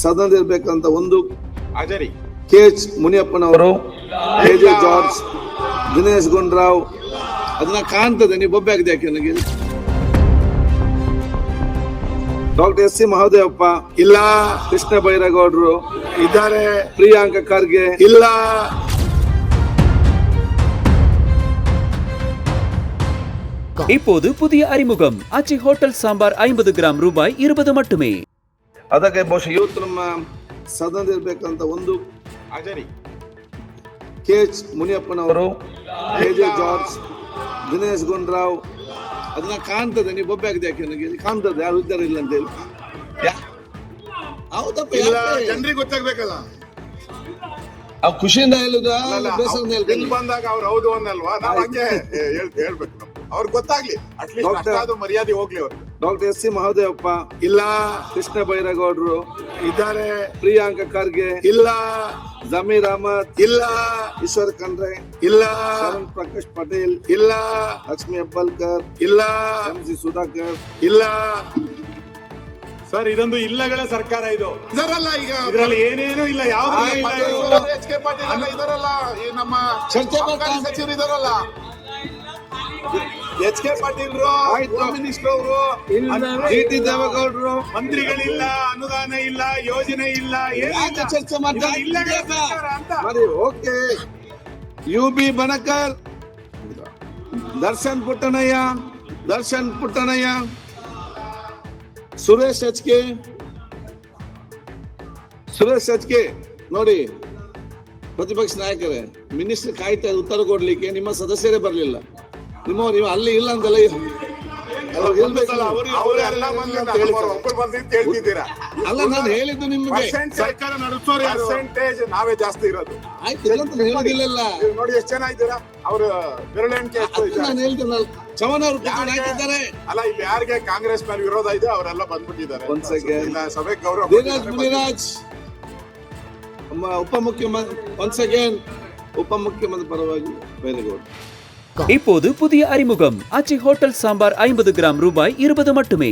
ಸದನದಲ್ಲಿರ್ಬೇಕಂತ ಒಂದು ಹಾಜರಿ KH ಮುನಿಯಪ್ಪನವರು, KJ ಜಾರ್ಜ್, ದಿನೇಶ್ ಗುಂಡೂರಾವ್, ಅದನ್ನ ಕಾಣ್ತದೆ. ನೀವು ಬೊಬ್ಬೆ ಆಗಿದೆ ಯಾಕೆ ನನಗೆ? ಡಾಕ್ಟರ್ SC ಮಹದೇವಪ್ಪ ಇಲ್ಲ, ಕೃಷ್ಣ ಬೈರೇಗೌಡರು ಇದ್ದಾರೆ, ಪ್ರಿಯಾಂಕ ಖರ್ಗೆ ಇಲ್ಲ. இப்போது புதிய அறிமுகம் ஆச்சி ஹோட்டல் சாம்பார் 50 கிராம் ரூபாய் 20 மட்டுமே. ಅದಕ್ಕೆ ಬಹುಶಃ ಇವತ್ತು ನಮ್ಮ ಸದನದಲ್ಲಿರ್ಬೇಕಂತ ಒಂದು ಹಾಜರಿ KH ಮುನಿಯಪ್ಪನವರು, KJ ಜಾರ್ಜ್, ದಿನೇಶ್ ಗುಂಡೂರಾವ್, ಅದನ್ನ ಕಾಣ್ತದೆ. ನೀವು ಬೊಬ್ಬೆ ಆಗಿದೆ ಯಾಕೆ ನನಗೆ? ಕಾಣ್ತದೆ ಯಾರು ಇದ್ದಾರೆ ಇಲ್ಲ ಅಂತ ಹೇಳಿ. ಹೌದಪ್ಪ, ಜನರಿಗೆ ಗೊತ್ತಾಗ್ಬೇಕಲ್ಲ. ಅವ್ ಖುಷಿಯಿಂದ ಹೇಳುದ ಬೇಸರದಿಂದ ಬಿಲ್ ಬಂದಾಗ ಅವ್ರು ಹೌದು ಅನ್ನಲ್ವಾ? ನಾವ್ ಹಂಗೆ ಹೇಳ್ಬೇಕು. ಅವ್ರಿಗೆ ಗೊತ್ತಾಗ್ಲಿ, ಅಟ್ಲೀಸ್ಟ್ ಮರ್ಯಾದೆ ಹೋಗ್ಲಿ. ಅವ್ರು ಡಾಕ್ಟರ್ SC ಮಹದೇವಪ್ಪ ಇಲ್ಲ, ಕೃಷ್ಣ ಬೈರೇಗೌಡರು ಇದ್ದಾರೆ, ಪ್ರಿಯಾಂಕ ಖರ್ಗೆ ಇಲ್ಲ, ಜಮೀರ್ ಅಹಮದ್ ಇಲ್ಲ, ಈಶ್ವರ್ ಖಂಡ್ರೆ ಇಲ್ಲ, ಶರಣ್ ಪ್ರಕಾಶ್ ಪಟೇಲ್ ಇಲ್ಲ, ಲಕ್ಷ್ಮಿ ಹೆಬ್ಬಾಳ್ಕರ್ ಇಲ್ಲ, MC ಸುಧಾಕರ್ ಇಲ್ಲ. ಸರ್, ಇದೊಂದು ಇಲ್ಲಗಳ ಸರ್ಕಾರ ಇದು. ಇದರಲ್ಲ ಈಗ ಇದರಲ್ಲಿ ಏನೇನು ಇಲ್ಲ. ಯಾವ್ದು HK ಪಾಟೀಲ್ ಎಲ್ಲ ಇದರಲ್ಲ, ಈ ನಮ್ಮ ಚರ್ಚೆ ಸಚಿವರು ಇದರಲ್ಲ, HK ಪಾಟೀಲ್ರು, ಹೋಮ್ ಮಿನಿಸ್ಟರ್ ಅವರು, GT ದೇವೇಗೌಡರು, ಮಂತ್ರಿಗಳಿಲ್ಲ, ಅನುದಾನ ಇಲ್ಲ, ಯೋಜನೆ ಇಲ್ಲ, ಯಾಕೆ ಚರ್ಚೆ ಮಾಡ್ತಾರೆ? ಇಲ್ಲಗಳ ಸರ್ಕಾರ ಅಂತ. మరి okay. UB Banakar, Darshan Puttannaiah, Suresh HK ನೋಡಿ, ಪ್ರತಿಪಕ್ಷ ನಾಯಕರೇ, ಮಿನಿಸ್ಟರ್ ಕಾಯ್ತಾ ಉತ್ತರ ಕೊಡ್ಲಿಕ್ಕೆ ನಿಮ್ಮ ಸದಸ್ಯರೇ ಬರಲಿಲ್ಲ. ನೀವು ಅಲ್ಲಿ ಇಲ್ಲ ಅಂತೆಲ್ಲ ಅಲ್ಲ, ನಾನು ಹೇಳಿದ್ದು ನಿಮ್ಗೆ. ಸರ್ಕಾರ ನಡೆಸೋರು ಪರ್ಸೆಂಟೇಜ್ ನಾವೇ ಜಾಸ್ತಿ ಇರೋದು. ಆಯ್ತು, ಇಲ್ಲ ಅಂತ ಹೇಳುದಿಲ್ಲ. ನೋಡಿ ಎಷ್ಟು ಜನ ಇದ್ದೀರಾ, ಅವ್ರು ಬೆರಳೆಣಿಕೆ ನಾನು ಹೇಳ್ತೇನಲ್ಲ, ಚವನ್ ಅವರು ಹಾಕಿದ್ದಾರೆ. ಅಲ್ಲ, ಇಲ್ಲಿ ಯಾರಿಗೆ ಕಾಂಗ್ರೆಸ್ ಮೇಲೆ ವಿರೋಧ ಇದೆ ಅವರೆಲ್ಲ ಬಂದ್ಬಿಟ್ಟಿದ್ದಾರೆ. ಇಲ್ಲ, ಸಭೆಗೆ ಗೌರವ. ಧೀರಜ್ ಮುನಿರಾಜ್ ಉಪಮುಖ್ಯಮಂತ್ರಿ ಪರವಾಗಿ ಬೈರೇಗೌಡ. இப்போது புதிய அறிமுகம் ஆச்சி ஹோட்டல் சாம்பார் 50 கிராம் ரூபாய் 20 மட்டுமே.